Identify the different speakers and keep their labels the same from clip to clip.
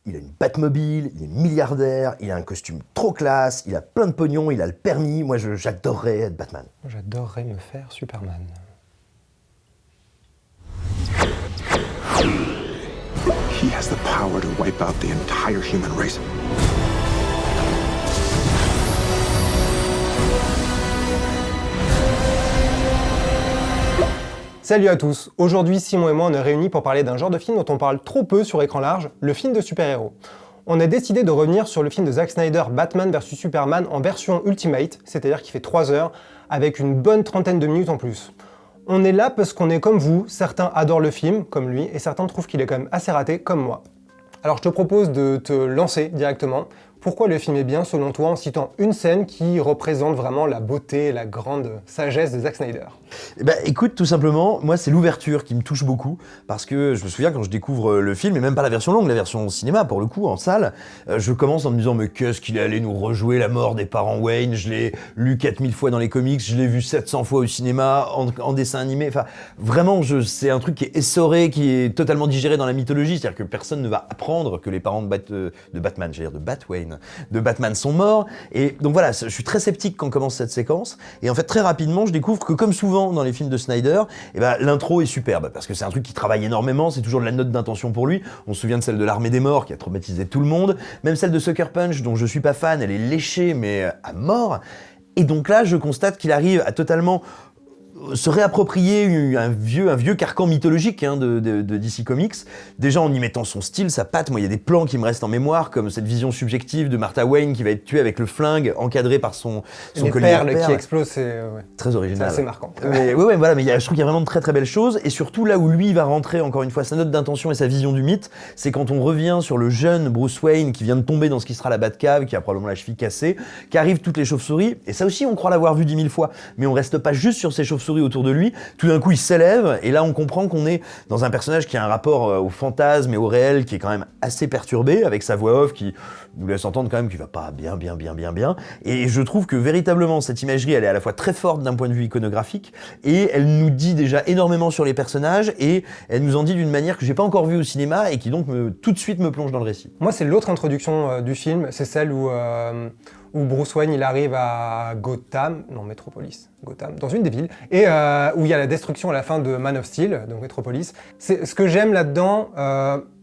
Speaker 1: il a une Batmobile, il est milliardaire, il a un costume trop classe, il a plein de pognon, il a le permis. Moi, j'adorerais être Batman.
Speaker 2: J'adorerais me faire Superman.
Speaker 3: He has the power to wipe out the entire human race.
Speaker 2: Salut à tous. Aujourd'hui, Simon et moi, on est réunis pour parler d'un genre de film dont on parle trop peu sur écran large, le film de super-héros. On a décidé de revenir sur le film de Zack Snyder, Batman vs Superman, en version Ultimate, c'est-à-dire qui fait 3 heures, avec une bonne trentaine de minutes en plus. On est là parce qu'on est comme vous, certains adorent le film, comme lui, et certains trouvent qu'il est quand même assez raté, comme moi. Alors je te propose de te lancer directement. Pourquoi le film est bien selon toi en citant une scène qui représente vraiment la beauté et la grande sagesse de Zack Snyder?
Speaker 1: Eh ben, écoute, tout simplement, moi c'est l'ouverture qui me touche beaucoup, parce que je me souviens quand je découvre le film, et même pas la version longue, la version cinéma pour le coup, en salle, je commence en me disant mais qu'est-ce qu'il est allé nous rejouer la mort des parents Wayne, je l'ai lu 4000 fois dans les comics, je l'ai vu 700 fois au cinéma, en dessin animé, enfin vraiment c'est un truc qui est essoré, qui est totalement digéré dans la mythologie, c'est-à-dire que personne ne va apprendre que les parents de Batman, j'allais dire de Batwayne, de Batman sont morts, et donc voilà, je suis très sceptique quand commence cette séquence, et en fait très rapidement je découvre que comme souvent dans les films de Snyder, eh ben, l'intro est superbe, parce que c'est un truc qui travaille énormément, c'est toujours de la note d'intention pour lui, on se souvient de celle de l'Armée des Morts qui a traumatisé tout le monde, même celle de Sucker Punch dont je suis pas fan, elle est léchée mais à mort, et donc là je constate qu'il arrive à totalement se réapproprier un vieux carcan mythologique de DC Comics, déjà en y mettant son style, sa patte. Moi il y a des plans qui me restent en mémoire, comme cette vision subjective de Martha Wayne qui va être tuée avec le flingue encadré par son
Speaker 2: les
Speaker 1: collier à
Speaker 2: perles qui explosent, c'est
Speaker 1: très original.
Speaker 2: C'est assez marquant.
Speaker 1: Mais, voilà, mais je trouve qu'il y a vraiment de très très belles choses, et surtout là où lui il va rentrer encore une fois sa note d'intention et sa vision du mythe, c'est quand on revient sur le jeune Bruce Wayne qui vient de tomber dans ce qui sera la Batcave, qui a probablement la cheville cassée, qu'arrivent toutes les chauves-souris, et ça aussi on croit l'avoir vu 10 000 fois, mais on reste pas juste sur ces chauves-souris autour de lui, tout d'un coup il s'élève, et là on comprend qu'on est dans un personnage qui a un rapport au fantasme et au réel qui est quand même assez perturbé, avec sa voix off qui nous laisse entendre quand même qu'il va pas bien, et je trouve que véritablement cette imagerie elle est à la fois très forte d'un point de vue iconographique, et elle nous dit déjà énormément sur les personnages, et elle nous en dit d'une manière que j'ai pas encore vue au cinéma, et qui donc tout de suite me plonge dans le récit.
Speaker 2: Moi c'est l'autre introduction du film, c'est celle où Bruce Wayne il arrive à Metropolis, dans une des villes, et où il y a la destruction à la fin de Man of Steel, donc Metropolis. Ce que j'aime là-dedans,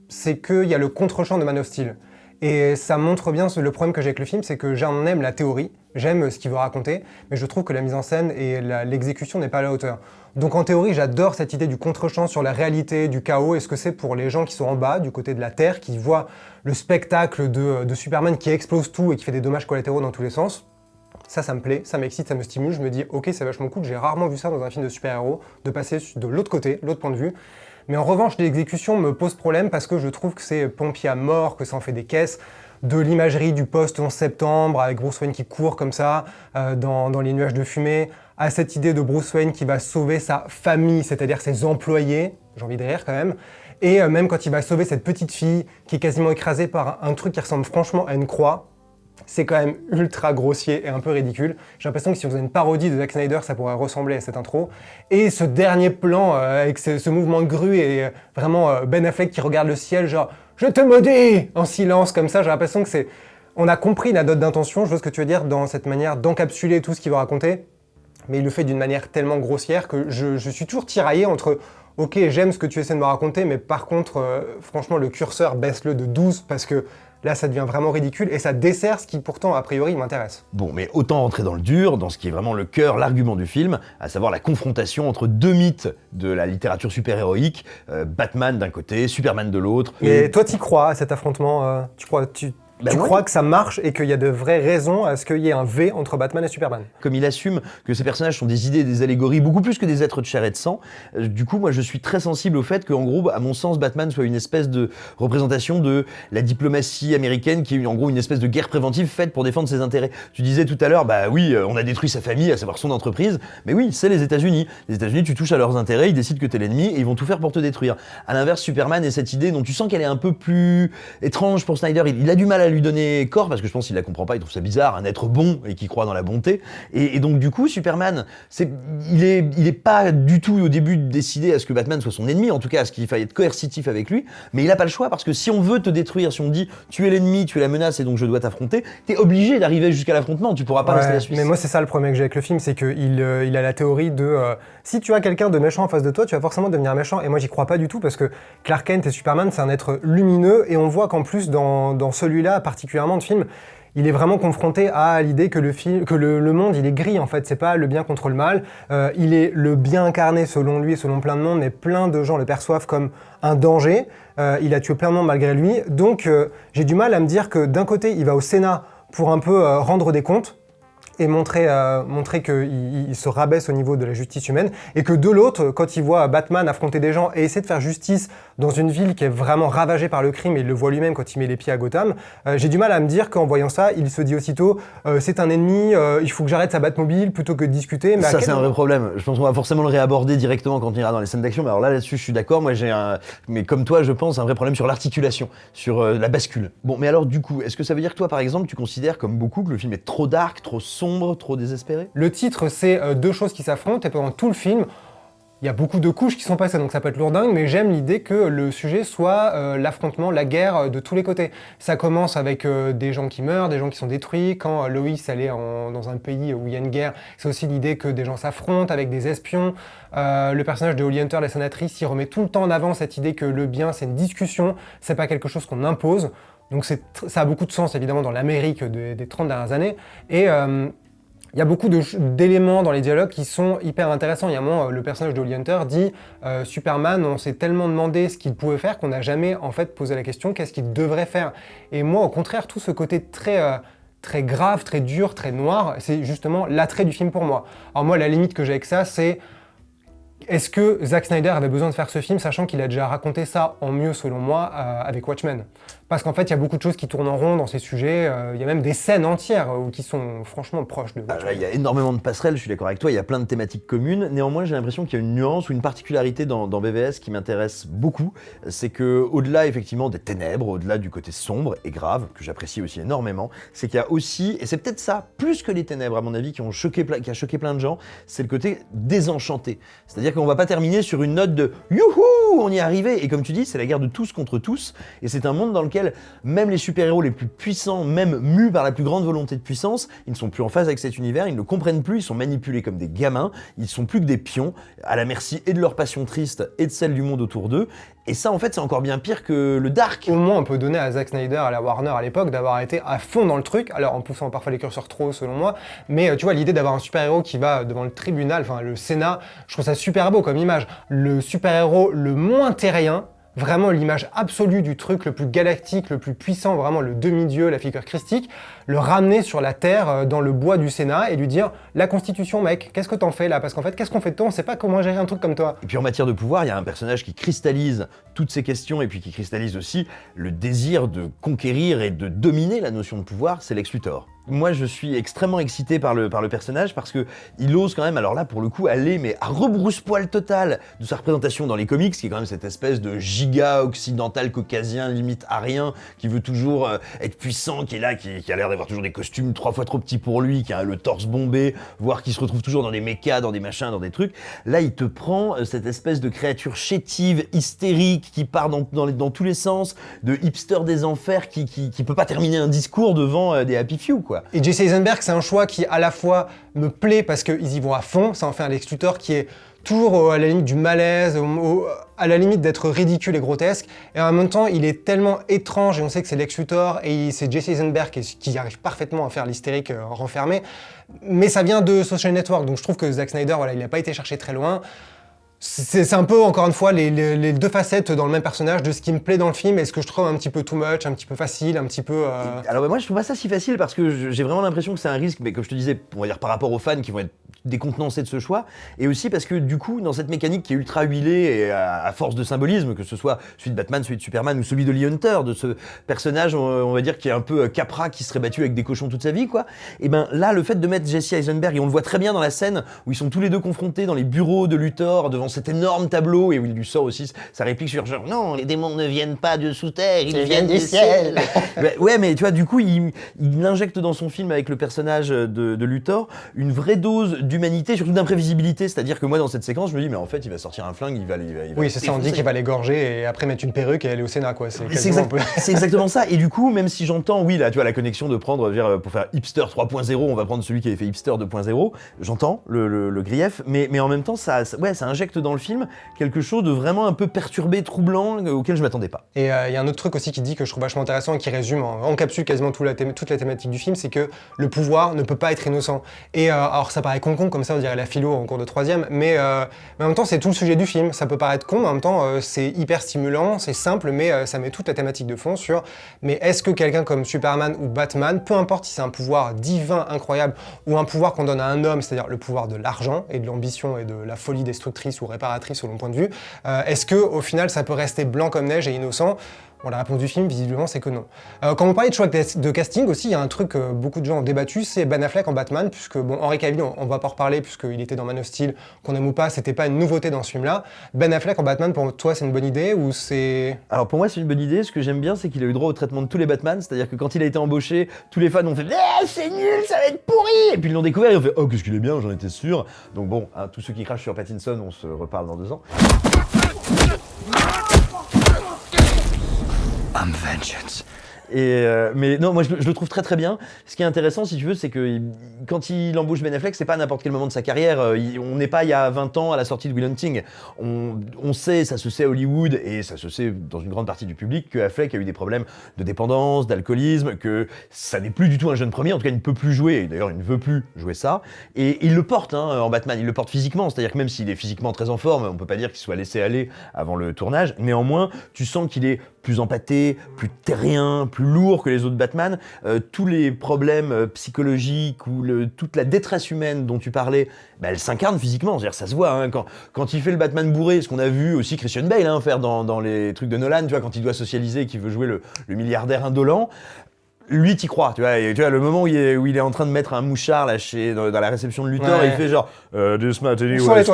Speaker 2: c'est qu'il y a le contre-champ de Man of Steel. Et ça montre bien le problème que j'ai avec le film, c'est que j'en aime la théorie, j'aime ce qu'il veut raconter, mais je trouve que la mise en scène et l'exécution n'est pas à la hauteur. Donc en théorie, j'adore cette idée du contre-champ sur la réalité, du chaos, et ce que c'est pour les gens qui sont en bas, du côté de la Terre, qui voient le spectacle de Superman qui explose tout et qui fait des dommages collatéraux dans tous les sens. Ça me plaît, ça m'excite, ça me stimule, je me dis ok c'est vachement cool, j'ai rarement vu ça dans un film de super-héros, de passer de l'autre côté, l'autre point de vue. Mais en revanche, l'exécution me pose problème parce que je trouve que c'est pompier à mort, que ça en fait des caisses, de l'imagerie du post-11 septembre avec Bruce Wayne qui court comme ça dans les nuages de fumée, à cette idée de Bruce Wayne qui va sauver sa famille, c'est-à-dire ses employés, j'ai envie de rire quand même, et même quand il va sauver cette petite fille qui est quasiment écrasée par un truc qui ressemble franchement à une croix, c'est quand même ultra grossier et un peu ridicule. J'ai l'impression que si on faisait une parodie de Zack Snyder, ça pourrait ressembler à cette intro. Et ce dernier plan avec ce mouvement de grue et vraiment Ben Affleck qui regarde le ciel genre « Je te maudis !» en silence comme ça, j'ai l'impression que c'est... On a compris la note d'intention, je vois ce que tu veux dire, dans cette manière d'encapsuler tout ce qu'il veut raconter, mais il le fait d'une manière tellement grossière que je suis toujours tiraillé entre « Ok, j'aime ce que tu essaies de me raconter, mais par contre, franchement, le curseur, baisse-le de 12 parce que... » Là, ça devient vraiment ridicule et ça dessert ce qui, pourtant, a priori, m'intéresse.
Speaker 1: Bon, mais autant rentrer dans le dur, dans ce qui est vraiment le cœur, l'argument du film, à savoir la confrontation entre deux mythes de la littérature super-héroïque, Batman d'un côté, Superman de l'autre.
Speaker 2: Et toi, t'y crois à cet affrontement Tu crois que ça marche et qu'il y a de vraies raisons à ce qu'il y ait un V entre Batman et Superman?
Speaker 1: Comme il assume que ces personnages sont des idées, des allégories, beaucoup plus que des êtres de chair et de sang, du coup, moi, je suis très sensible au fait qu'en gros, à mon sens, Batman soit une espèce de représentation de la diplomatie américaine, qui est en gros une espèce de guerre préventive faite pour défendre ses intérêts. Tu disais tout à l'heure, bah oui, on a détruit sa famille, à savoir son entreprise, mais oui, c'est les États-Unis. Les États-Unis, tu touches à leurs intérêts, ils décident que t'es l'ennemi et ils vont tout faire pour te détruire. À l'inverse, Superman est cette idée dont tu sens qu'elle est un peu plus étrange pour Snyder, il a du mal à lui donner corps parce que je pense qu'il la comprend pas, il trouve ça bizarre, un être bon et qui croit dans la bonté. Et donc du coup, Superman, il est pas du tout au début décidé à ce que Batman soit son ennemi, en tout cas à ce qu'il faille être coercitif avec lui, mais il a pas le choix parce que si on veut te détruire, si on dit tu es l'ennemi, tu es la menace et donc je dois t'affronter, t'es obligé d'arriver jusqu'à l'affrontement, tu pourras pas rester la Suisse.
Speaker 2: Mais moi c'est ça le problème que j'ai avec le film, c'est qu'il a la théorie de si tu as quelqu'un de méchant en face de toi, tu vas forcément devenir méchant. Et moi j'y crois pas du tout parce que Clark Kent et Superman c'est un être lumineux et on voit qu'en plus dans celui-là particulièrement de film, il est vraiment confronté à l'idée que le monde il est gris en fait, c'est pas le bien contre le mal, il est le bien incarné selon lui et selon plein de monde, mais plein de gens le perçoivent comme un danger, il a tué plein de monde malgré lui, donc j'ai du mal à me dire que d'un côté il va au Sénat pour un peu rendre des comptes, et montrer qu'il se rabaisse au niveau de la justice humaine, et que de l'autre, quand il voit Batman affronter des gens et essayer de faire justice dans une ville qui est vraiment ravagée par le crime, et il le voit lui-même quand il met les pieds à Gotham, j'ai du mal à me dire qu'en voyant ça, il se dit aussitôt c'est un ennemi, il faut que j'arrête sa Batmobile plutôt que de discuter. Mais
Speaker 1: ça c'est un vrai problème, je pense qu'on va forcément le réaborder directement quand on ira dans les scènes d'action, mais alors là-dessus je suis d'accord, moi mais comme toi je pense un vrai problème sur l'articulation, sur la bascule. Bon mais alors du coup, est-ce que ça veut dire que toi par exemple tu considères comme beaucoup que le film est trop dark, trop sombre, trop désespéré?
Speaker 2: Le titre, c'est deux choses qui s'affrontent et pendant tout le film, il y a beaucoup de couches qui sont passées, donc ça peut être lourdingue, mais j'aime l'idée que le sujet soit l'affrontement, la guerre de tous les côtés. Ça commence avec des gens qui meurent, des gens qui sont détruits. Quand Lois elle est dans un pays où il y a une guerre, c'est aussi l'idée que des gens s'affrontent avec des espions. Le personnage de Holly Hunter, la sénatrice, il remet tout le temps en avant cette idée que le bien, c'est une discussion, c'est pas quelque chose qu'on impose. Donc ça a beaucoup de sens évidemment dans l'Amérique des 30 dernières années. Et il y a beaucoup d'éléments dans les dialogues qui sont hyper intéressants. Il y a un moment, le personnage de Holly Hunter dit Superman, on s'est tellement demandé ce qu'il pouvait faire qu'on n'a jamais en fait posé la question qu'est-ce qu'il devrait faire. Et moi, au contraire, tout ce côté très grave, très dur, très noir, c'est justement l'attrait du film pour moi. Alors moi, la limite que j'ai avec ça, c'est est-ce que Zack Snyder avait besoin de faire ce film, sachant qu'il a déjà raconté ça en mieux, selon moi, avec Watchmen? Parce qu'en fait, il y a beaucoup de choses qui tournent en rond dans ces sujets. Il y a même des scènes entières qui sont franchement proches de Watchmen.
Speaker 1: Là, il y a énormément de passerelles, je suis d'accord avec toi, il y a plein de thématiques communes. Néanmoins, j'ai l'impression qu'il y a une nuance ou une particularité dans BVS qui m'intéresse beaucoup. C'est que, au-delà effectivement des ténèbres, au-delà du côté sombre et grave, que j'apprécie aussi énormément, c'est qu'il y a aussi, et c'est peut-être ça, plus que les ténèbres à mon avis, qui a choqué plein de gens, c'est le côté désenchanté. C'est-à-dire qu'on va pas terminer sur une note de « Youhou, on y est arrivé !» Et comme tu dis, c'est la guerre de tous contre tous, et c'est un monde dans lequel même les super-héros les plus puissants, même mus par la plus grande volonté de puissance, ils ne sont plus en phase avec cet univers, ils ne le comprennent plus, ils sont manipulés comme des gamins, ils sont plus que des pions, à la merci et de leur passion triste et de celle du monde autour d'eux. Et ça, en fait, c'est encore bien pire que le dark.
Speaker 2: Au moins, on peut donner à Zack Snyder, à la Warner à l'époque, d'avoir été à fond dans le truc, alors en poussant parfois les curseurs trop haut, selon moi, mais tu vois, l'idée d'avoir un super-héros qui va devant le tribunal, enfin le Sénat, je trouve ça super beau comme image. Le super-héros le moins terrien, vraiment l'image absolue du truc le plus galactique, le plus puissant, vraiment le demi-dieu, la figure christique, le ramener sur la Terre, dans le bois du Sénat, et lui dire « La Constitution, mec, qu'est-ce que t'en fais là? Parce qu'en fait, qu'est-ce qu'on fait de toi? On sait pas comment gérer un truc comme toi. »
Speaker 1: Et puis en matière de pouvoir, il y a un personnage qui cristallise toutes ces questions, et puis qui cristallise aussi le désir de conquérir et de dominer la notion de pouvoir, c'est Lex Luthor. Moi, je suis extrêmement excité par le personnage parce que il ose quand même, alors là, pour le coup, aller mais à rebrousse-poil total de sa représentation dans les comics, qui est quand même cette espèce de giga occidental caucasien, limite arien, qui veut toujours être puissant, qui est là, qui a l'air d'avoir toujours des costumes 3 fois trop petits pour lui, qui a le torse bombé, voire qui se retrouve toujours dans des mechas, dans des machins, dans des trucs. Là, il te prend cette espèce de créature chétive, hystérique, qui part dans tous les sens, de hipster des enfers, qui peut pas terminer un discours devant des happy few, quoi.
Speaker 2: Et Jesse Eisenberg, c'est un choix qui à la fois me plaît parce qu'ils y vont à fond, ça en fait un Lex Luthor qui est toujours à la limite du malaise, à la limite d'être ridicule et grotesque, et en même temps il est tellement étrange, et on sait que c'est Lex Luthor, et c'est Jesse Eisenberg qui arrive parfaitement à faire l'hystérique renfermé, mais ça vient de Social Network, donc je trouve que Zack Snyder, voilà, il n'a pas été cherché très loin. C'est un peu, encore une fois, les deux facettes dans le même personnage de ce qui me plaît dans le film et ce que je trouve un petit peu too much, un petit peu facile, un petit peu...
Speaker 1: Alors moi je trouve pas ça si facile parce que j'ai vraiment l'impression que c'est un risque, mais comme je te disais, on va dire par rapport aux fans qui vont être décontenancés de ce choix, et aussi parce que du coup, dans cette mécanique qui est ultra huilée et à force de symbolisme, que ce soit celui de Batman, celui de Superman ou celui de Lee Hunter, de ce personnage, on va dire, qui est un peu Capra, qui serait battu avec des cochons toute sa vie, quoi, et ben là, le fait de mettre Jesse Eisenberg, et on le voit très bien dans la scène où ils sont tous les deux confrontés dans les bureaux de Luthor, devant cet énorme tableau, et où il lui sort aussi sa réplique sur genre non, les démons ne viennent pas de sous terre, ils viennent du ciel. Ouais, mais tu vois, du coup, il injecte dans son film avec le personnage de Luthor une vraie dose d'humanité, surtout d'imprévisibilité. C'est-à-dire que moi, dans cette séquence, je me dis, mais en fait, il va sortir un flingue, il va
Speaker 2: oui, c'est ça, on dit qu'il va l'égorger et après mettre une perruque et aller au Sénat, quoi.
Speaker 1: C'est exactement ça. Et du coup, même si j'entends, oui, là, tu vois, la connexion de prendre, pour faire hipster 3.0, on va prendre celui qui avait fait hipster 2.0, j'entends le grief, mais en même temps, ça injecte dans le film quelque chose de vraiment un peu perturbé, troublant, auquel je m'attendais pas.
Speaker 2: Et il y a un autre truc aussi qui dit que je trouve vachement intéressant et qui résume, encapsule quasiment toute la thématique du film, c'est que le pouvoir ne peut pas être innocent. Et alors ça paraît con comme ça, on dirait la philo en cours de 3e, mais en même temps, c'est tout le sujet du film. Ça peut paraître con, mais en même temps, c'est hyper stimulant, c'est simple, mais ça met toute la thématique de fond sur mais est-ce que quelqu'un comme Superman ou Batman, peu importe si c'est un pouvoir divin incroyable ou un pouvoir qu'on donne à un homme, c'est-à-dire le pouvoir de l'argent et de l'ambition et de la folie destructrice ou réparatrice selon le point de vue, est-ce que au final ça peut rester blanc comme neige et innocent? Bon, la réponse du film, visiblement, c'est que non. Quand on parlait de choix de casting aussi, il y a un truc que beaucoup de gens ont débattu, c'est Ben Affleck en Batman, puisque, bon, Henry Cavill, on va pas en reparler, puisqu'il était dans Man of Steel, qu'on aime ou pas, c'était pas une nouveauté dans ce film-là. Ben Affleck en Batman, pour toi, c'est une bonne idée, ou c'est...
Speaker 1: Alors pour moi, c'est une bonne idée. Ce que j'aime bien, c'est qu'il a eu droit au traitement de tous les Batman, c'est-à-dire que quand il a été embauché, tous les fans ont fait « c'est nul, ça va être pourri !» Et puis ils l'ont découvert, ils ont fait « oh, qu'est-ce qu'il est bien, j'en étais sûr !» Donc bon, hein, tous ceux qui crachent sur Pattinson, on se reparle dans 2 ans. I'm vengeance. Mais non, moi je le trouve très très bien. Ce qui est intéressant, si tu veux, c'est que quand il embauche Ben Affleck, c'est pas à n'importe quel moment de sa carrière. On n'est pas il y a 20 ans à la sortie de Will Hunting. On sait, ça se sait à Hollywood et ça se sait dans une grande partie du public que Affleck a eu des problèmes de dépendance, d'alcoolisme, que ça n'est plus du tout un jeune premier. En tout cas, il ne peut plus jouer. Et d'ailleurs, il ne veut plus jouer ça. Et il le porte en Batman. Il le porte physiquement. C'est-à-dire que même s'il est physiquement très en forme, on peut pas dire qu'il soit laissé aller avant le tournage. Néanmoins, tu sens qu'il est plus empâté, plus terrien, plus lourd que les autres Batman. Tous les problèmes psychologiques ou toute la détresse humaine dont tu parlais, elle s'incarne physiquement. C'est-à-dire, ça se voit hein, quand il fait le Batman bourré, ce qu'on a vu aussi Christian Bale faire dans les trucs de Nolan, tu vois, quand il doit socialiser et qu'il veut jouer le milliardaire indolent. Lui, t'y crois, tu vois, et tu vois, le moment où il est en train de mettre un mouchard là, dans la réception de Luthor, il fait genre this materi
Speaker 2: was,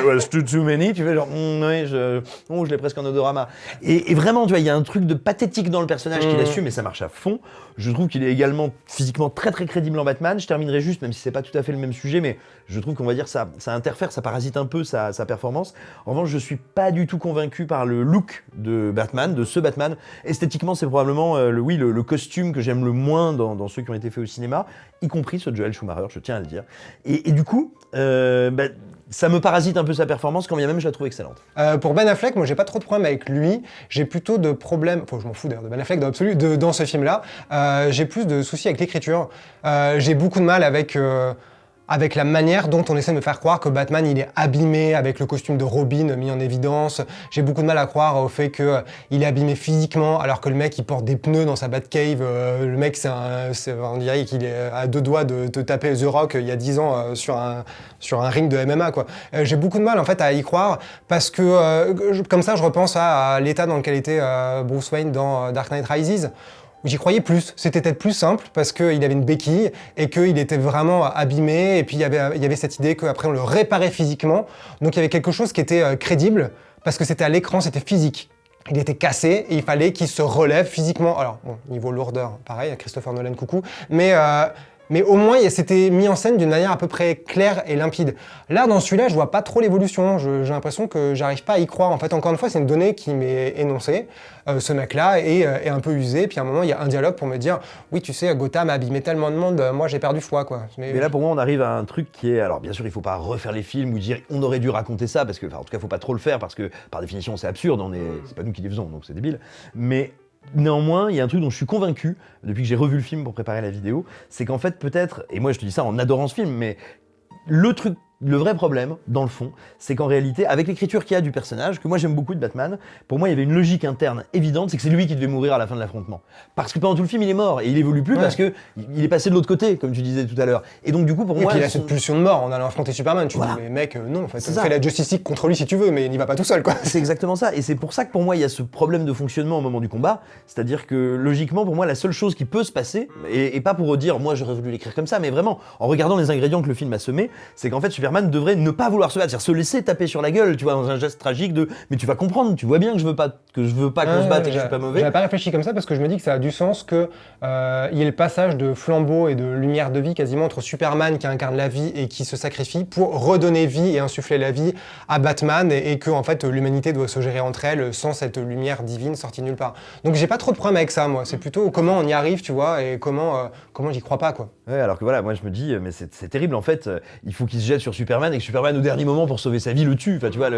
Speaker 1: was too many, tu fais genre oui, je l'ai presque en odorama. Et vraiment, tu vois, il y a un truc de pathétique dans le personnage qu'il assume, et ça marche à fond. Je trouve qu'il est également physiquement très très crédible en Batman. Je terminerai juste, même si c'est pas tout à fait le même sujet, mais je trouve qu'on va dire ça interfère, ça parasite un peu sa performance. En revanche, je suis pas du tout convaincu par le look de Batman, de ce Batman. Esthétiquement, c'est probablement le costume que j'aime le moins dans ceux qui ont été faits au cinéma, y compris ceux de Joel Schumacher, je tiens à le dire. Et du coup, ça me parasite un peu sa performance, quand bien même je la trouve excellente.
Speaker 2: Pour Ben Affleck, moi j'ai pas trop de problèmes avec lui, j'ai plutôt de problèmes, enfin je m'en fous d'ailleurs de Ben Affleck dans l'absolu, dans ce film-là, j'ai plus de soucis avec l'écriture, j'ai beaucoup de mal avec la manière dont on essaie de me faire croire que Batman il est abîmé avec le costume de Robin mis en évidence. J'ai beaucoup de mal à croire au fait qu'il est abîmé physiquement alors que le mec il porte des pneus dans sa Batcave. Le mec on dirait qu'il est à 2 doigts de taper The Rock il y a 10 ans sur un ring de MMA quoi. J'ai beaucoup de mal en fait à y croire parce que comme ça je repense à l'état dans lequel était Bruce Wayne dans Dark Knight Rises. J'y croyais plus, c'était peut-être plus simple parce qu'il avait une béquille et qu'il était vraiment abîmé et puis il y avait cette idée qu'après on le réparait physiquement, donc il y avait quelque chose qui était crédible parce que c'était à l'écran, c'était physique. Il était cassé et il fallait qu'il se relève physiquement. Alors, bon, niveau lourdeur, pareil, Christopher Nolan, coucou, mais au moins, c'était mis en scène d'une manière à peu près claire et limpide. Là, dans celui-là, je vois pas trop l'évolution. J'ai l'impression que j'arrive pas à y croire. En fait, encore une fois, c'est une donnée qui m'est énoncée. Ce mec-là est un peu usé. Puis à un moment, il y a un dialogue pour me dire « Oui, tu sais, Gotham a abîmé tellement de monde, moi j'ai perdu foi. » quoi.
Speaker 1: Mais là, pour moi, on arrive à un truc qui est... Alors, bien sûr, il faut pas refaire les films ou dire « On aurait dû raconter ça », parce que, en tout cas, faut pas trop le faire, parce que, par définition, c'est absurde. C'est pas nous qui les faisons, donc c'est débile. Mais... Néanmoins, il y a un truc dont je suis convaincu, depuis que j'ai revu le film pour préparer la vidéo, c'est qu'en fait, peut-être, et moi je te dis ça en adorant ce film, mais le vrai problème, dans le fond, c'est qu'en réalité, avec l'écriture qu'il y a du personnage, que moi j'aime beaucoup de Batman, pour moi il y avait une logique interne évidente, c'est que c'est lui qui devait mourir à la fin de l'affrontement. Parce que pendant tout le film, il est mort, et il évolue plus parce que il est passé de l'autre côté, comme tu disais tout à l'heure. Et donc du coup, pour moi...
Speaker 2: Et puis il a cette pulsion de mort en allant affronter Superman, tu dis, mais mec, non, en fait, fais la Justice League contre lui si tu veux, mais il n'y va pas tout seul, quoi.
Speaker 1: C'est exactement ça, et c'est pour ça que pour moi, il y a ce problème de fonctionnement au moment du combat, c'est-à-dire que, logiquement, pour moi, la seule chose qui peut se passer, et pas pour dire, moi j'aurais voulu l'écrire comme ça, mais vraiment, en regardant les ingrédients que le film a semés, c'est qu'en fait, Superman Superman devrait ne pas vouloir se battre, c'est-à-dire se laisser taper sur la gueule, tu vois, dans un geste tragique de mais tu vas comprendre, tu vois bien que je veux pas qu'on se batte et que je suis pas mauvais.
Speaker 2: J'avais pas réfléchi comme ça parce que je me dis que ça a du sens que il y ait le passage de flambeau et de lumière de vie quasiment entre Superman qui incarne la vie et qui se sacrifie pour redonner vie et insuffler la vie à Batman et que en fait l'humanité doit se gérer entre elles sans cette lumière divine sortie de nulle part. Donc j'ai pas trop de problème avec ça, moi. C'est plutôt comment on y arrive, tu vois, et comment j'y crois pas, quoi.
Speaker 1: Ouais, alors que voilà, moi je me dis, mais c'est terrible en fait, il faut qu'il se jette sur Superman et que Superman au dernier moment pour sauver sa vie le tue, enfin tu vois,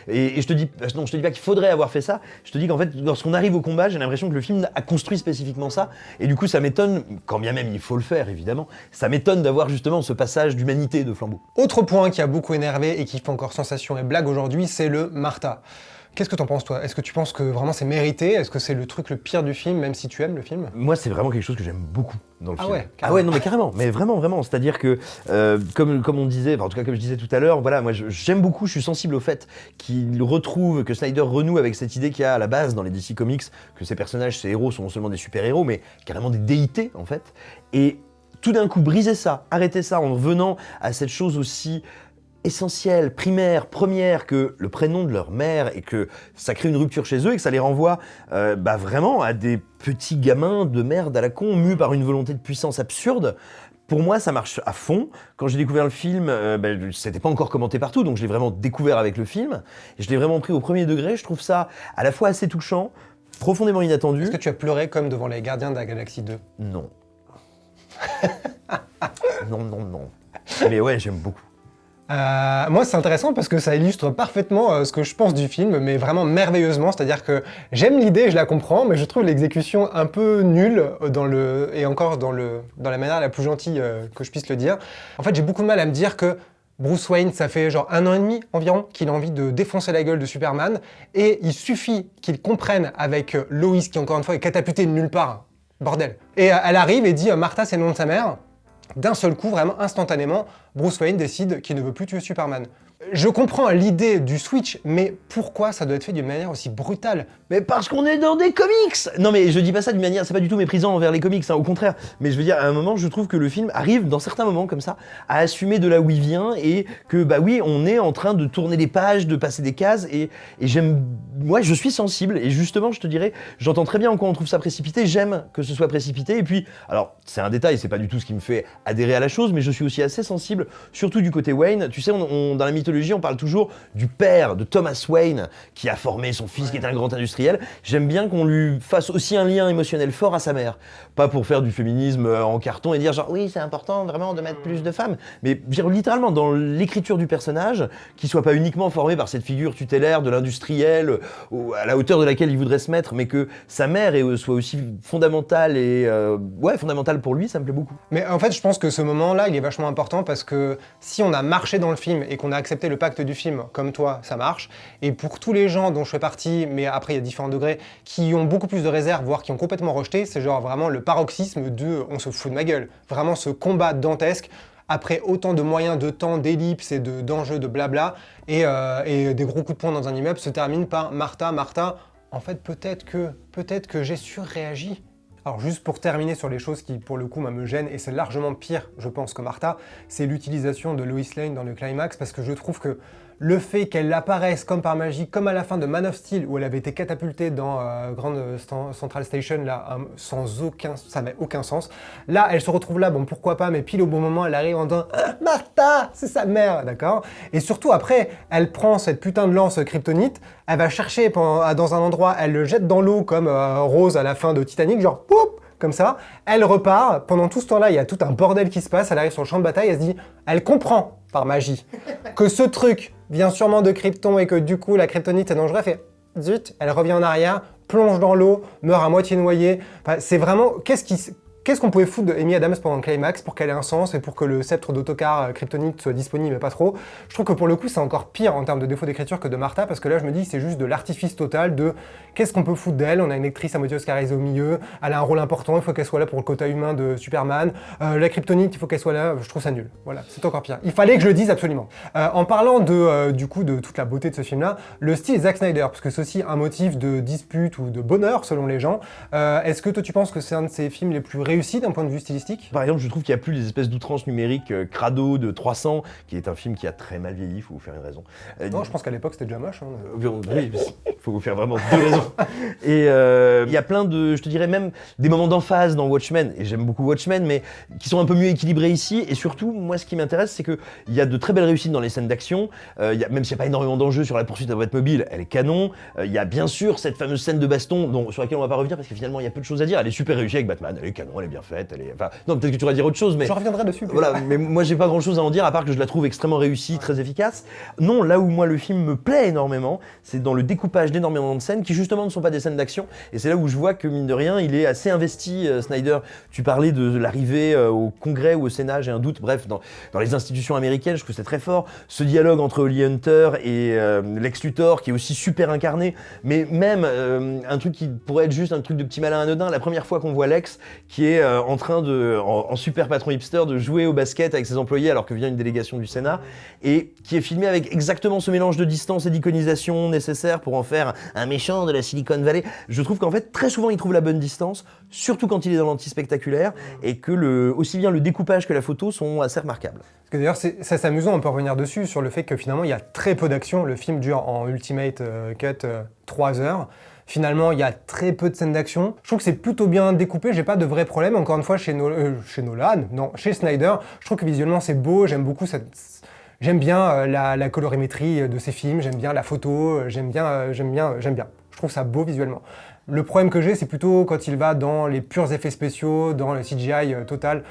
Speaker 1: et je te dis pas qu'il faudrait avoir fait ça, je te dis qu'en fait lorsqu'on arrive au combat, j'ai l'impression que le film a construit spécifiquement ça, et du coup ça m'étonne, quand bien même il faut le faire évidemment, ça m'étonne d'avoir justement ce passage d'humanité de flambeau.
Speaker 2: Autre point qui a beaucoup énervé et qui fait encore sensation et blague aujourd'hui, c'est le Martha. Qu'est-ce que t'en penses, toi? Est-ce que tu penses que vraiment c'est mérité? Est-ce que c'est le truc le pire du film, même si tu aimes le film?
Speaker 1: Moi, c'est vraiment quelque chose que j'aime beaucoup dans le film.
Speaker 2: Ouais,
Speaker 1: ah ouais, non mais carrément, mais vraiment. C'est-à-dire que, comme on disait, enfin, en tout cas comme je disais tout à l'heure, voilà, moi j'aime beaucoup, je suis sensible au fait qu'il retrouve, que Snyder renoue avec cette idée qu'il y a à la base dans les DC Comics, que ces personnages, ces héros sont non seulement des super-héros, mais carrément des déités en fait. Et tout d'un coup, briser ça, arrêter ça en revenant à cette chose aussi essentielle, primaire, première que le prénom de leur mère et que ça crée une rupture chez eux et que ça les renvoie vraiment à des petits gamins de merde à la con mus par une volonté de puissance absurde. Pour moi, ça marche à fond. Quand j'ai découvert le film, c'était pas encore commenté partout, donc je l'ai vraiment découvert avec le film. Et je l'ai vraiment pris au premier degré. Je trouve ça à la fois assez touchant, profondément inattendu.
Speaker 2: Est-ce que tu as pleuré comme devant les Gardiens de la Galaxie 2?
Speaker 1: Non. non. Mais ouais, j'aime beaucoup.
Speaker 2: Moi, c'est intéressant parce que ça illustre parfaitement ce que je pense du film, mais vraiment merveilleusement. C'est-à-dire que j'aime l'idée, je la comprends, mais je trouve l'exécution un peu nulle dans la manière la plus gentille que je puisse le dire. En fait, j'ai beaucoup de mal à me dire que Bruce Wayne, ça fait genre 1 an et demi environ qu'il a envie de défoncer la gueule de Superman, et il suffit qu'il comprenne avec Lois, qui encore une fois est catapultée de nulle part. Bordel. Et elle arrive et dit Martha, c'est le nom de sa mère. D'un seul coup, vraiment instantanément, Bruce Wayne décide qu'il ne veut plus tuer Superman. Je comprends l'idée du switch, mais pourquoi ça doit être fait d'une manière aussi brutale?
Speaker 1: Mais parce qu'on est dans des comics! Non mais je dis pas ça d'une manière, c'est pas du tout méprisant envers les comics, hein, au contraire. Mais je veux dire, à un moment, je trouve que le film arrive, dans certains moments comme ça, à assumer de là où il vient et que, bah oui, on est en train de tourner des pages, de passer des cases et j'aime... Moi, je suis sensible et justement, je te dirais, j'entends très bien en quoi on trouve ça précipité, j'aime que ce soit précipité et puis, alors, c'est un détail, c'est pas du tout ce qui me fait adhérer à la chose, mais je suis aussi assez sensible, surtout du côté Wayne. Tu sais, dans la mythologie, on parle toujours du père de Thomas Wayne qui a formé son fils qui est un grand industriel. J'aime bien qu'on lui fasse aussi un lien émotionnel fort à sa mère. Pas pour faire du féminisme en carton et dire genre oui c'est important vraiment de mettre plus de femmes, mais dire littéralement dans l'écriture du personnage, qu'il soit pas uniquement formé par cette figure tutélaire de l'industriel à la hauteur de laquelle il voudrait se mettre, mais que sa mère soit aussi fondamentale et fondamentale pour lui, ça me plaît beaucoup.
Speaker 2: Mais en fait je pense que ce moment-là il est vachement important parce que si on a marché dans le film et qu'on a accepté le pacte du film, comme toi, ça marche. Et pour tous les gens dont je fais partie, mais après il y a différents degrés, qui ont beaucoup plus de réserve, voire qui ont complètement rejeté, c'est genre vraiment le paroxysme de « on se fout de ma gueule ». Vraiment ce combat dantesque, après autant de moyens, de temps, d'ellipses et d'enjeux, de blabla, et des gros coups de poing dans un immeuble, se termine par « Martha, en fait peut-être que j'ai surréagi ». Alors juste pour terminer sur les choses qui pour le coup me gênent, et c'est largement pire je pense que Martha, c'est l'utilisation de Lois Lane dans le climax, parce que je trouve que le fait qu'elle apparaisse comme par magie, comme à la fin de Man of Steel où elle avait été catapultée dans Grand Central Station, là, ça n'a aucun sens. Là, elle se retrouve là, bon pourquoi pas, mais pile au bon moment, elle arrive en disant Martha, c'est sa mère, d'accord? Et surtout après, elle prend cette putain de lance kryptonite, elle va chercher dans un endroit, elle le jette dans l'eau comme Rose à la fin de Titanic, genre poup, comme ça, elle repart, pendant tout ce temps-là, il y a tout un bordel qui se passe, elle arrive sur le champ de bataille, elle se dit, elle comprend, par magie, que ce truc vient sûrement de Krypton et que du coup la kryptonite est dangereuse, elle fait zut, elle revient en arrière, plonge dans l'eau, meurt à moitié noyée, enfin, c'est vraiment, qu'est-ce qu'on pouvait foutre de Amy Adams pendant le climax pour qu'elle ait un sens et pour que le sceptre d'autocar kryptonite soit disponible mais pas trop? Je trouve que pour le coup c'est encore pire en termes de défaut d'écriture que de Martha, parce que là je me dis c'est juste de l'artifice total de qu'est-ce qu'on peut foutre d'elle? On a une actrice à moitié oscarisée au milieu, elle a un rôle important, il faut qu'elle soit là pour le quota humain de Superman, la kryptonite il faut qu'elle soit là, je trouve ça nul. Voilà, c'est encore pire. Il fallait que je le dise absolument. En parlant du coup de toute la beauté de ce film-là, le style Zack Snyder, parce que c'est aussi un motif de dispute ou de bonheur selon les gens, est-ce que toi tu penses que c'est un de ses films les plus réussi d'un point de vue stylistique?
Speaker 1: Par exemple, je trouve qu'il n'y a plus les espèces d'outrances numériques crado de 300, qui est un film qui a très mal vieilli, il faut vous faire une raison.
Speaker 2: Non, je pense qu'à l'époque c'était déjà moche. Hein.
Speaker 1: Oui, il faut vous faire vraiment 2 raisons. Et il y a plein de, je te dirais même, des moments d'emphase dans Watchmen, et j'aime beaucoup Watchmen, mais qui sont un peu mieux équilibrés ici. Et surtout, moi, ce qui m'intéresse, c'est qu'il y a de très belles réussites dans les scènes d'action. Même s'il n'y a pas énormément d'enjeux sur la poursuite à Batmobile, elle est canon. Il y a bien sûr cette fameuse scène de baston sur laquelle on va pas revenir parce que finalement il y a peu de choses à dire. Elle est super réussie avec Batman, elle est canon, elle est bien faite, enfin non, peut-être que tu vas dire autre chose, mais
Speaker 2: je reviendrai dessus.
Speaker 1: Voilà, mais moi j'ai pas grand chose à en dire à part que je la trouve extrêmement réussie, très efficace. Non, là où moi le film me plaît énormément, c'est dans le découpage d'énormément de scènes qui justement ne sont pas des scènes d'action, et c'est là où je vois que mine de rien il est assez investi. Snyder, tu parlais de l'arrivée au Congrès ou au Sénat, j'ai un doute, bref, dans les institutions américaines, je trouve que c'est très fort. Ce dialogue entre Holly Hunter et Lex Luthor qui est aussi super incarné, mais même un truc qui pourrait être juste un truc de petit malin anodin, la première fois qu'on voit Lex qui est en train de, en super patron hipster, de jouer au basket avec ses employés alors que vient une délégation du Sénat, et qui est filmé avec exactement ce mélange de distance et d'iconisation nécessaire pour en faire un méchant de la Silicon Valley. Je trouve qu'en fait, très souvent, il trouve la bonne distance, surtout quand il est dans l'anti-spectaculaire, et que aussi bien le découpage que la photo sont assez remarquables.
Speaker 2: Parce que d'ailleurs, c'est amusant, on peut revenir dessus, sur le fait que finalement, il y a très peu d'action. Le film dure en Ultimate Cut 3 heures. Finalement, il y a très peu de scènes d'action. Je trouve que c'est plutôt bien découpé, j'ai pas de vrais problèmes. Encore une fois, chez Snyder, je trouve que visuellement c'est beau, j'aime beaucoup j'aime bien la colorimétrie de ces films, j'aime bien la photo, j'aime bien. Je trouve ça beau visuellement. Le problème que j'ai, c'est plutôt quand il va dans les purs effets spéciaux, dans le CGI total.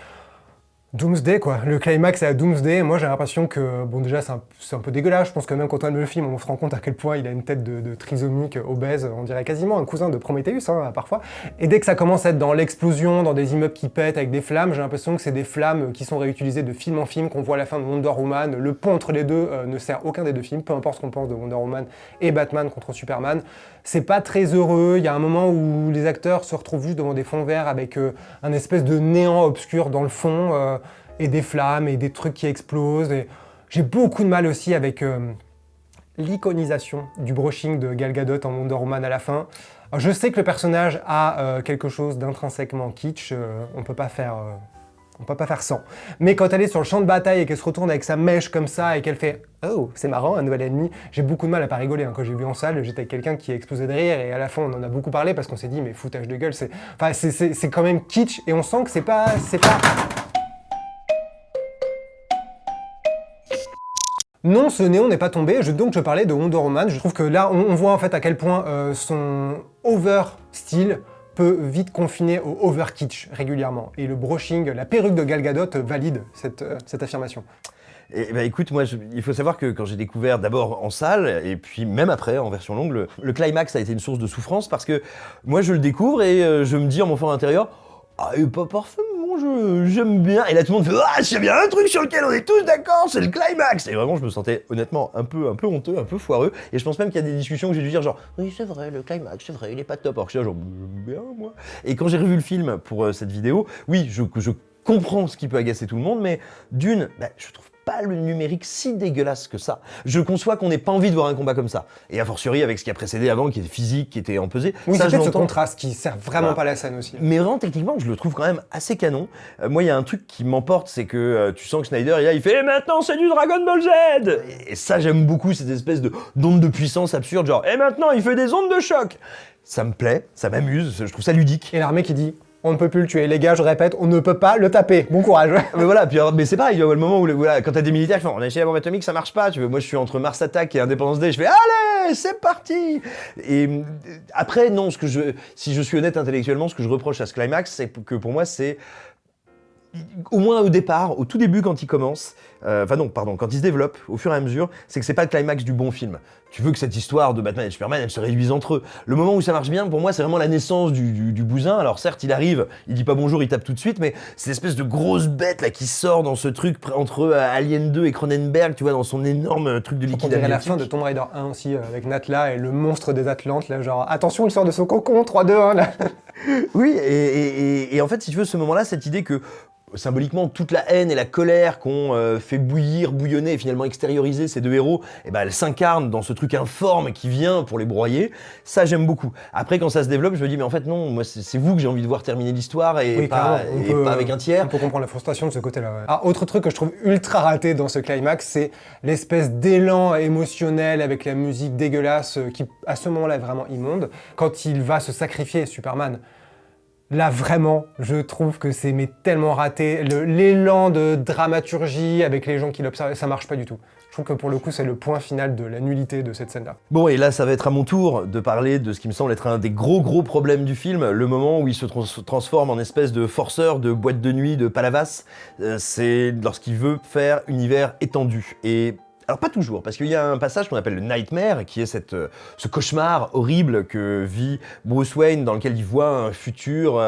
Speaker 2: Doomsday quoi, le climax c'est à Doomsday, moi j'ai l'impression que, bon déjà c'est un peu dégueulasse, je pense que même quand on aime le film on se rend compte à quel point il a une tête de trisomique obèse, on dirait quasiment un cousin de Prometheus parfois, et dès que ça commence à être dans l'explosion, dans des immeubles qui pètent avec des flammes, j'ai l'impression que c'est des flammes qui sont réutilisées de film en film, qu'on voit à la fin de Wonder Woman, le pont entre les deux ne sert aucun des deux films, peu importe ce qu'on pense de Wonder Woman et Batman contre Superman, c'est pas très heureux, il y a un moment où les acteurs se retrouvent juste devant des fonds verts avec un espèce de néant obscur dans le fond, et des flammes et des trucs qui explosent. Et j'ai beaucoup de mal aussi avec l'iconisation du brushing de Gal Gadot en Wonder Woman à la fin. Alors, je sais que le personnage a quelque chose d'intrinsèquement kitsch, on peut pas faire sans. Mais quand elle est sur le champ de bataille et qu'elle se retourne avec sa mèche comme ça et qu'elle fait « Oh, c'est marrant, un nouvel ennemi », j'ai beaucoup de mal à pas rigoler. Quand j'ai vu en salle, j'étais avec quelqu'un qui explosait de rire et à la fin on en a beaucoup parlé parce qu'on s'est dit « Mais foutage de gueule, c'est quand même kitsch » et on sent que c'est pas... Non, ce néon n'est pas tombé, donc je parlais de Wonder Woman. Je trouve que là, on voit en fait à quel point son over-style peut vite confiner au over-kitsch régulièrement. Et le brushing, la perruque de Gal Gadot valide cette affirmation.
Speaker 1: Et bah écoute, moi, il faut savoir que quand j'ai découvert d'abord en salle, et puis même après, en version longue, le climax a été une source de souffrance parce que moi, je le découvre et je me dis en mon fort intérieur, ah, il est pas parfait, j'aime bien. Et là, tout le monde fait, ah, c'est bien un truc sur lequel on est tous d'accord, c'est le climax. Et vraiment, je me sentais honnêtement un peu honteux, un peu foireux. Et je pense même qu'il y a des discussions où j'ai dû dire genre, oui, c'est vrai, le climax, c'est vrai, il est pas top. Alors que je suis là, genre, j'aime bien, moi. Et quand j'ai revu le film pour cette vidéo, oui, je comprends ce qui peut agacer tout le monde, mais d'une, je trouve pas le numérique si dégueulasse que ça. Je conçois qu'on n'ait pas envie de voir un combat comme ça. Et a fortiori avec ce qui a précédé avant, qui était physique, qui était empesé.
Speaker 2: Oui,
Speaker 1: ça,
Speaker 2: c'est peut-être ce contraste qui sert vraiment pas la scène aussi.
Speaker 1: Mais vraiment, techniquement, je le trouve quand même assez canon. Moi, il y a un truc qui m'emporte, c'est que tu sens que Snyder, il fait « Et maintenant, c'est du Dragon Ball Z !» Et ça, j'aime beaucoup, cette espèce d'onde de puissance absurde, genre « Et maintenant, il fait des ondes de choc !» Ça me plaît, ça m'amuse, je trouve ça ludique.
Speaker 2: Et l'armée qui dit on ne peut plus le tuer. Les gars, je répète, on ne peut pas le taper. Bon courage.
Speaker 1: Mais voilà, mais c'est pareil, il y a le moment où quand t'as des militaires qui font on a essayé la bombe atomique, ça marche pas. Tu vois, moi je suis entre Mars Attack et Independence Day, je fais allez, c'est parti. Et après non, si je suis honnête intellectuellement, ce que je reproche à ce climax, c'est que pour moi c'est au moins au départ, au tout début quand il commence, quand il se développe, au fur et à mesure, c'est que c'est pas le climax du bon film. Tu veux que cette histoire de Batman et de Superman, elle se réduise entre eux. Le moment où ça marche bien, pour moi, c'est vraiment la naissance du bousin. Alors certes, il arrive, il dit pas bonjour, il tape tout de suite, mais c'est l'espèce de grosse bête là qui sort dans ce truc entre Alien 2 et Cronenberg, tu vois, dans son énorme truc de liquide.
Speaker 2: On dirait la fin de Tomb Raider 1 aussi, avec Natla et le monstre des Atlantes, là, genre attention, il sort de son cocon, 3, 2, 1, là.
Speaker 1: Oui, et en fait, si tu veux, ce moment-là, cette idée que symboliquement, toute la haine et la colère qu'ont fait bouillonner et finalement extérioriser ces deux héros, et ben elles s'incarnent dans ce truc informe qui vient pour les broyer. Ça, j'aime beaucoup. Après, quand ça se développe, je me dis, mais en fait, non, moi, c'est vous que j'ai envie de voir terminer l'histoire et,
Speaker 2: Oui,
Speaker 1: pas avec un tiers.
Speaker 2: On peut comprendre la frustration de ce côté-là. Ouais. Ah, autre truc que je trouve ultra raté dans ce climax, c'est l'espèce d'élan émotionnel avec la musique dégueulasse qui, à ce moment-là, est vraiment immonde. Quand il va se sacrifier, Superman. Là, vraiment, je trouve que c'est tellement raté. L'élan de dramaturgie avec les gens qui l'observent, ça marche pas du tout. Je trouve que pour le coup, c'est le point final de la nullité de cette scène-là.
Speaker 1: Bon, et là, ça va être à mon tour de parler de ce qui me semble être un des gros problèmes du film, le moment où il se transforme en espèce de forceur de boîte de nuit de Palavas. C'est lorsqu'il veut faire univers étendu. Et alors pas toujours, parce qu'il y a un passage qu'on appelle le Nightmare, qui est ce cauchemar horrible que vit Bruce Wayne, dans lequel il voit un futur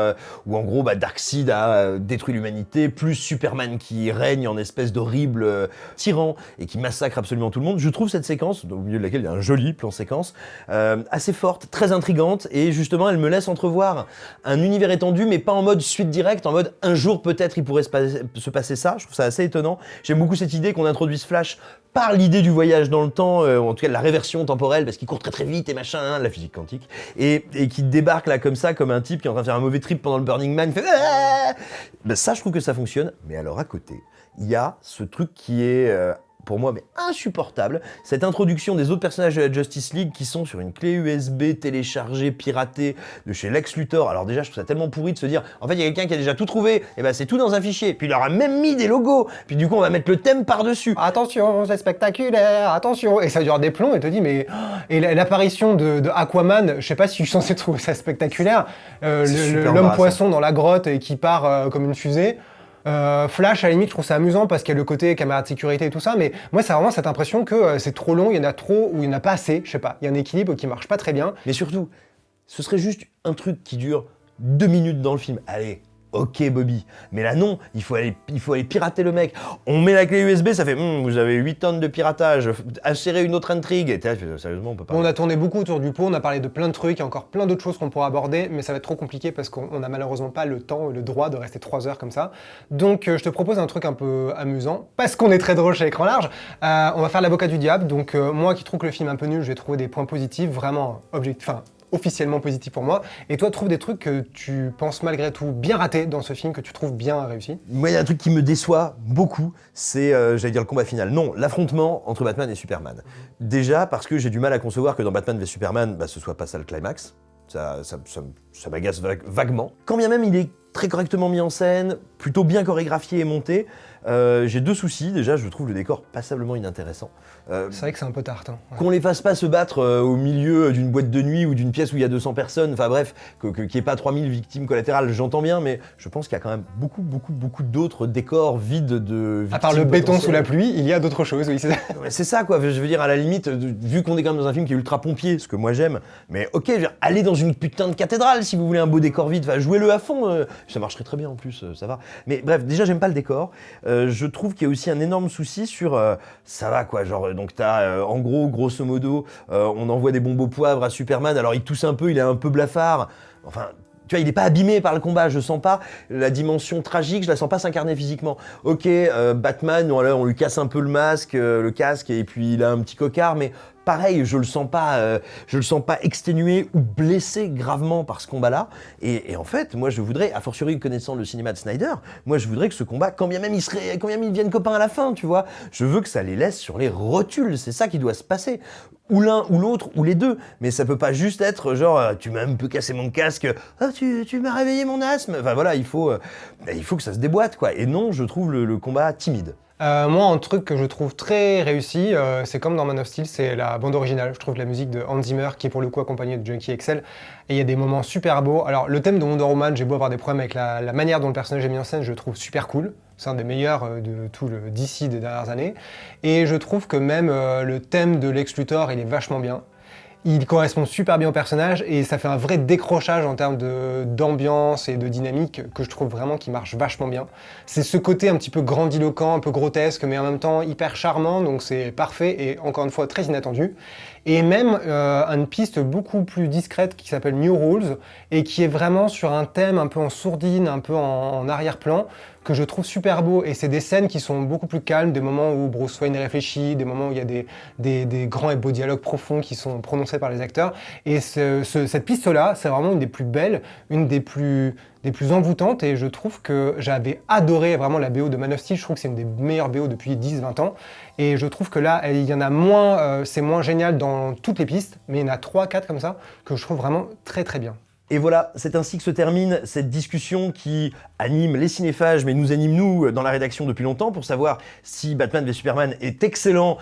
Speaker 1: où en gros Darkseid a détruit l'humanité, plus Superman qui règne en espèce d'horrible tyran et qui massacre absolument tout le monde. Je trouve cette séquence, au milieu de laquelle il y a un joli plan séquence, assez forte, très intrigante, et justement elle me laisse entrevoir un univers étendu, mais pas en mode suite directe, en mode un jour peut-être il pourrait se passer ça. Je trouve ça assez étonnant. J'aime beaucoup cette idée qu'on introduise Flash par l'idée du voyage dans le temps, en tout cas de la réversion temporelle, parce qu'il court très vite et machin, hein, la physique quantique, et qui débarque là comme ça, comme un type qui est en train de faire un mauvais trip pendant le Burning Man, il fait ben ça je trouve que ça fonctionne, mais alors à côté, il y a ce truc qui est pour moi mais insupportable, cette introduction des autres personnages de la Justice League qui sont sur une clé USB téléchargée, piratée de chez Lex Luthor. Alors déjà je trouve ça tellement pourri de se dire en fait il y a quelqu'un qui a déjà tout trouvé, et ben c'est tout dans un fichier, puis il leur a même mis des logos, puis du coup on va mettre le thème par-dessus.
Speaker 2: Attention, c'est spectaculaire, attention, et ça dure des plombs et te dit mais... Et l'apparition de Aquaman, je sais pas si je suis censé trouver ça spectaculaire, l'homme poisson dans la grotte et qui part comme une fusée. Flash, à la limite, je trouve ça amusant parce qu'il y a le côté caméra de sécurité et tout ça, mais moi, c'est vraiment cette impression que c'est trop long, il y en a trop ou il n'y en a pas assez, je sais pas. Il y a un équilibre qui marche pas très bien.
Speaker 1: Mais surtout, ce serait juste un truc qui dure 2 minutes dans le film. Allez, ok Bobby, mais là non, il faut aller pirater le mec. On met la clé USB, ça fait vous avez 8 tonnes de piratage, insérer une autre intrigue. Et là, sérieusement, on peut pas.
Speaker 2: On a tourné beaucoup autour du pot, on a parlé de plein de trucs, il y a encore plein d'autres choses qu'on pourra aborder, mais ça va être trop compliqué parce qu'on a malheureusement pas le temps et le droit de rester 3 heures comme ça. Donc je te propose un truc un peu amusant, parce qu'on est très drôle chez Écran Large. On va faire l'avocat du diable, donc moi qui trouve que le film est un peu nul, je vais trouver des points positifs, vraiment officiellement positif pour moi. Et toi, trouve des trucs que tu penses malgré tout bien ratés dans ce film, que tu trouves bien réussi.
Speaker 1: Moi, il y a un truc qui me déçoit beaucoup, c'est, j'allais dire le combat final. Non, l'affrontement entre Batman et Superman. Déjà, parce que j'ai du mal à concevoir que dans Batman v Superman, ce soit pas ça le climax. Ça m'agace vaguement. Quand bien même il est très correctement mis en scène, plutôt bien chorégraphié et monté, j'ai 2 soucis. Déjà, je trouve le décor passablement inintéressant.
Speaker 2: C'est vrai que c'est un peu tarte. Hein. Ouais.
Speaker 1: Qu'on les fasse pas se battre au milieu d'une boîte de nuit ou d'une pièce où il y a 200 personnes, enfin bref, qu'il n'y ait pas 3000 victimes collatérales, j'entends bien, mais je pense qu'il y a quand même beaucoup d'autres décors vides de victimes.
Speaker 2: À part le béton sous la pluie, il y a d'autres choses, oui.
Speaker 1: C'est ça, quoi. Je veux dire, à la limite, vu qu'on est quand même dans un film qui est ultra pompier, ce que moi j'aime, mais ok, je veux dire, allez dans une putain de cathédrale si vous voulez un beau décor vide, jouez-le à fond, ça marcherait très bien en plus, ça va. Mais bref, déjà, j'aime pas le décor. Je trouve qu'il y a aussi un énorme souci sur... ça va, quoi, genre, donc t'as, en gros, grosso modo, on envoie des bombes au poivre à Superman, alors il tousse un peu, il est un peu blafard, enfin... Tu vois, il est pas abîmé par le combat, je sens pas la dimension tragique, je la sens pas s'incarner physiquement. Ok, Batman, on lui casse un peu le casque, et puis il a un petit cocard, mais pareil, je le sens pas exténué ou blessé gravement par ce combat-là. Et en fait, moi je voudrais, a fortiori connaissant le cinéma de Snyder, moi je voudrais que ce combat, quand bien même ils deviennent copains à la fin, tu vois, je veux que ça les laisse sur les rotules, c'est ça qui doit se passer. Ou l'un, ou l'autre, ou les deux. Mais ça peut pas juste être genre, tu m'as un peu cassé mon casque, tu m'as réveillé mon asthme. Enfin voilà, il faut que ça se déboîte, quoi. Et non, je trouve le combat timide.
Speaker 2: Moi, un truc que je trouve très réussi, c'est comme dans Man of Steel, c'est la bande originale. Je trouve la musique de Hans Zimmer, qui est pour le coup accompagnée de Junkie XL, et il y a des moments super beaux. Alors, le thème de Wonder Woman, j'ai beau avoir des problèmes avec la manière dont le personnage est mis en scène, je le trouve super cool. C'est un des meilleurs de tout le DC des dernières années. Et je trouve que même le thème de Lex Luthor, il est vachement bien. Il correspond super bien au personnage et ça fait un vrai décrochage en termes d'ambiance et de dynamique que je trouve vraiment qui marche vachement bien. C'est ce côté un petit peu grandiloquent, un peu grotesque, mais en même temps hyper charmant, donc c'est parfait et encore une fois très inattendu. et même une piste beaucoup plus discrète qui s'appelle New Rules, et qui est vraiment sur un thème un peu en sourdine, un peu en arrière-plan, que je trouve super beau. Et c'est des scènes qui sont beaucoup plus calmes, des moments où Bruce Wayne réfléchit, des moments où il y a des grands et beaux dialogues profonds qui sont prononcés par les acteurs. Et cette piste-là, c'est vraiment une des plus belles, une des plus envoûtantes, et je trouve que j'avais adoré vraiment la BO de Man of Steel. Je trouve que c'est une des meilleures BO depuis 10-20 ans, et je trouve que là, il y en a moins, c'est moins génial dans toutes les pistes, mais il y en a 3-4 comme ça, que je trouve vraiment très très bien.
Speaker 1: Et voilà, c'est ainsi que se termine cette discussion qui anime les cinéphages, mais nous anime nous dans la rédaction depuis longtemps pour savoir si Batman v Superman est excellent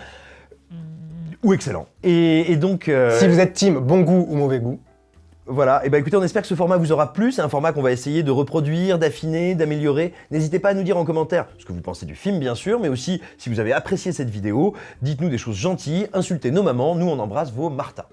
Speaker 1: ou excellent. Et donc...
Speaker 2: Si vous êtes team bon goût ou mauvais goût.
Speaker 1: Voilà, et écoutez, on espère que ce format vous aura plu, c'est un format qu'on va essayer de reproduire, d'affiner, d'améliorer. N'hésitez pas à nous dire en commentaire ce que vous pensez du film bien sûr, mais aussi si vous avez apprécié cette vidéo, dites-nous des choses gentilles, insultez nos mamans, nous on embrasse vos Martha.